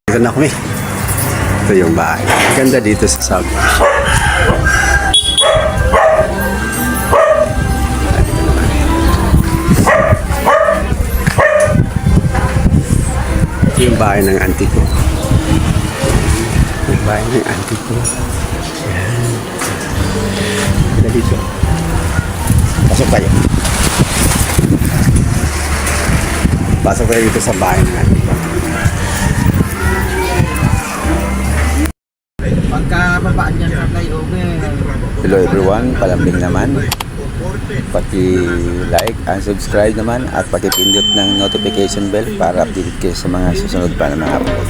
Ito na kami. Ito yung bahay. Ganda dito sa Saudi. Ito yung bahay ng auntie ko. Yung bahay ng auntie ko. Yan. Ganda dito. Pasok tayo. Pasok tayo dito sa bahay ng auntie ko. Pagkababaan niyan sa flyover. Hello everyone, palambing naman. Paki-like and subscribe naman at paki-pindot ng notification bell para updated kayo sa mga susunod pa na mga upload.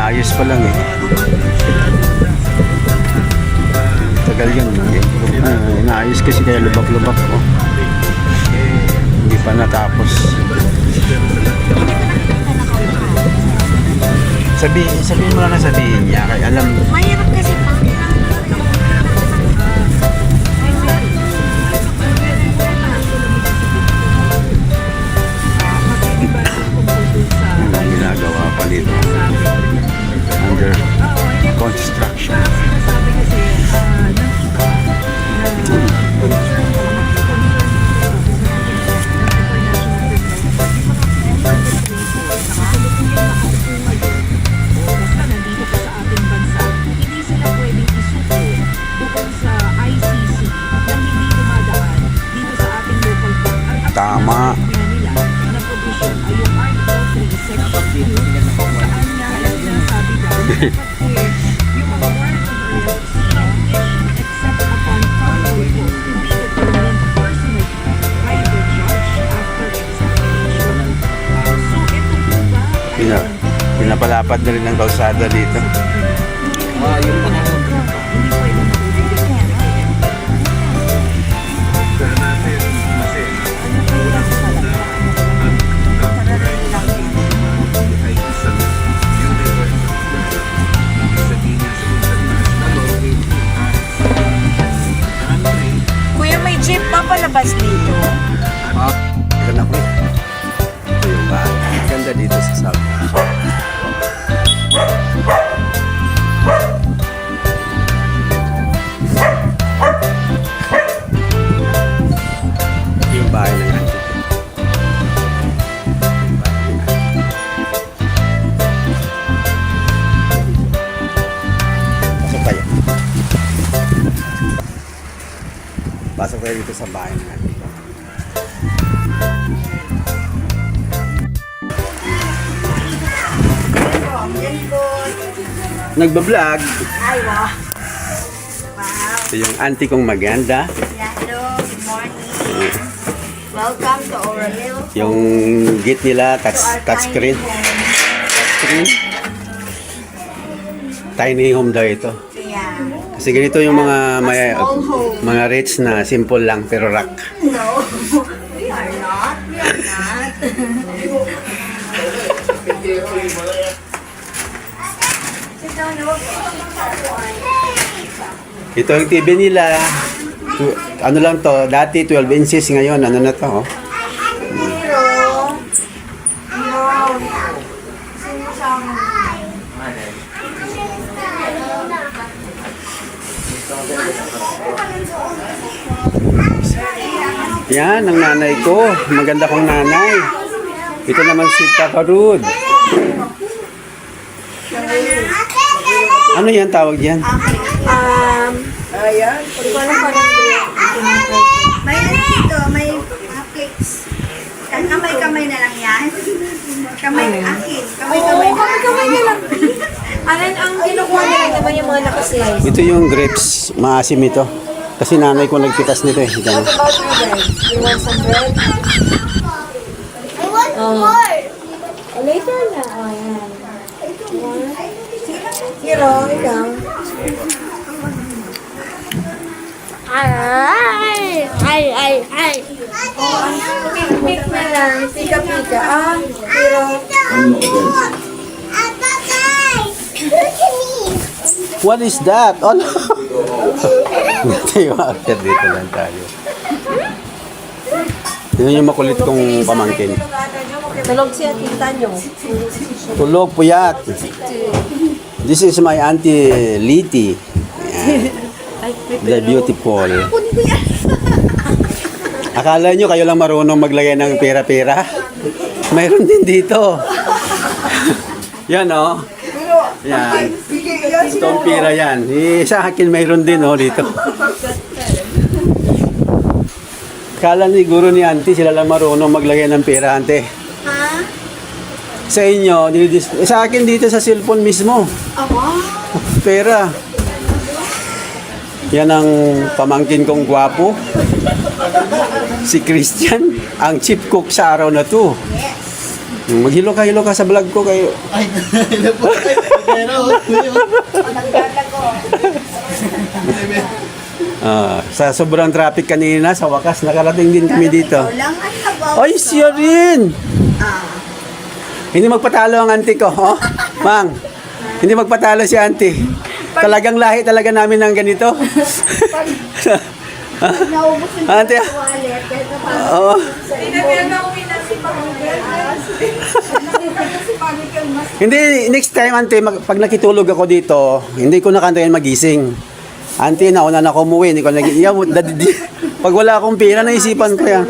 Ayos pa lang eh. Tagal yun. Inaayos kasi kaya lubak-lubak ko. Hindi pa natapos. Sabihin mo lang na sabihin niya. Kaya alam. Mahirap kasi pa. Ang ginagawa pa dito. Under construction. Tama. Pinapalapad na rin ang kalsada dito. Yung panahon. Kuya, may jeep pa palabas dito. Ito na po. Ito yung bahay. Ganda dito sa Saudi. Ito yung bahay ng auntie ko. Pasok tayo. Pasok tayo dito sa bahay ng auntie ko. Nagbablog. Ay, wow. Ito yung auntie kong maganda. Yeah, hello. Good morning. Welcome to our little Yung gate nila, touchscreen. Touchscreen. Tiny home daw ito. Yeah. Kasi ganito yung Small home. mga rates na simple lang pero rock. No, we are not. We are not. Sit down, no? Ito yung TV nila. Ano lang to, dati 12 inches, ngayon ano na to, oh. Pero, no. Sino siyang... Yan, ang nanay ko. Maganda kong nanay. Ito naman si Takarud. Ano yan tawag yan? Ayan. Parang may ano dito, may cupcakes. Kamay-kamay na lang yan. Kamay akin. Kamay-kamay na lang. Kamay na lang. Ano ang kinukuha nila naman yung mga nakaslice? Ito yung grapes. Maasim ito. Kasi nanay ko nagpitas nito eh. Ganun. What about you guys? You want some bread? I want more. Later na. Oh, yan. Hero, ikaw. Ay. Pick na lang. Pika-pika. Ah, hero. Look at me. What is that? Oh no! Tayo, after dito lang tayo. Yun yung makulit kong pamangkin. Tulog siya, tita nyo. Tulog, puyat. This is my auntie Liti. Yan. The beautiful. Akala nyo kayo lang marunong maglagay ng pera-pera? Mayroon din dito. Yan oh. Yan. Itong pera yan. Sa akin mayroon din oh dito. Akala ni guro ni auntie sila lang marunong maglagay ng pera, ante. Ha? Sa inyo, sa akin dito sa cellphone mismo. Pera. Yan ang pamangkin kong gwapo. Si Christian, ang chief cook sa araw na to. Maghilo ka sa vlog ko kayo. Sa sobrang traffic kanina, sa wakas nakarating din kami dito. Lang ang sabaw. Ay, siya rin! Hindi magpatalo ang auntie ko, oh? Mang, hindi magpatalo si auntie. Talagang lahi talaga namin ng ganito. Naubos yung Auntie, wallet. oo. Hindi, next time, auntie, pag nakitulog ako dito, hindi ko nakantayin magising. Auntie, nauna na ako umuwi. Hindi ko pag wala akong pera, naisipan ko yan.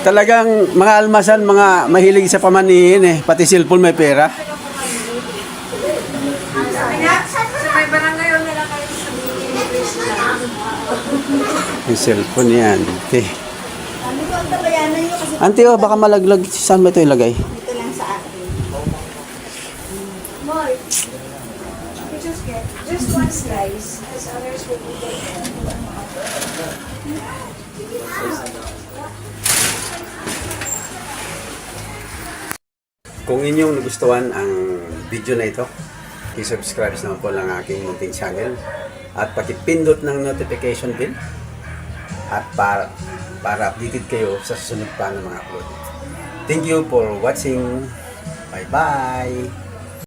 Talagang mga almasan, mga mahilig sa pamanihin eh. Pati cellphone may pera. May barangay o nila kayo sa Yung cellphone yan. Auntie. Ano ko ang tabayanan nyo kasi Auntie, oh, baka malaglag. Saan ba ito ilagay? dito lang sa akin. More. You just get just one slice as others will be taken. Kung inyong nagustuhan ang video na ito, i-subscribe naman po lang aking munting channel at pakipindot ng notification bell at para updated kayo sa susunod pa ng mga upload. Thank you for watching. Bye-bye!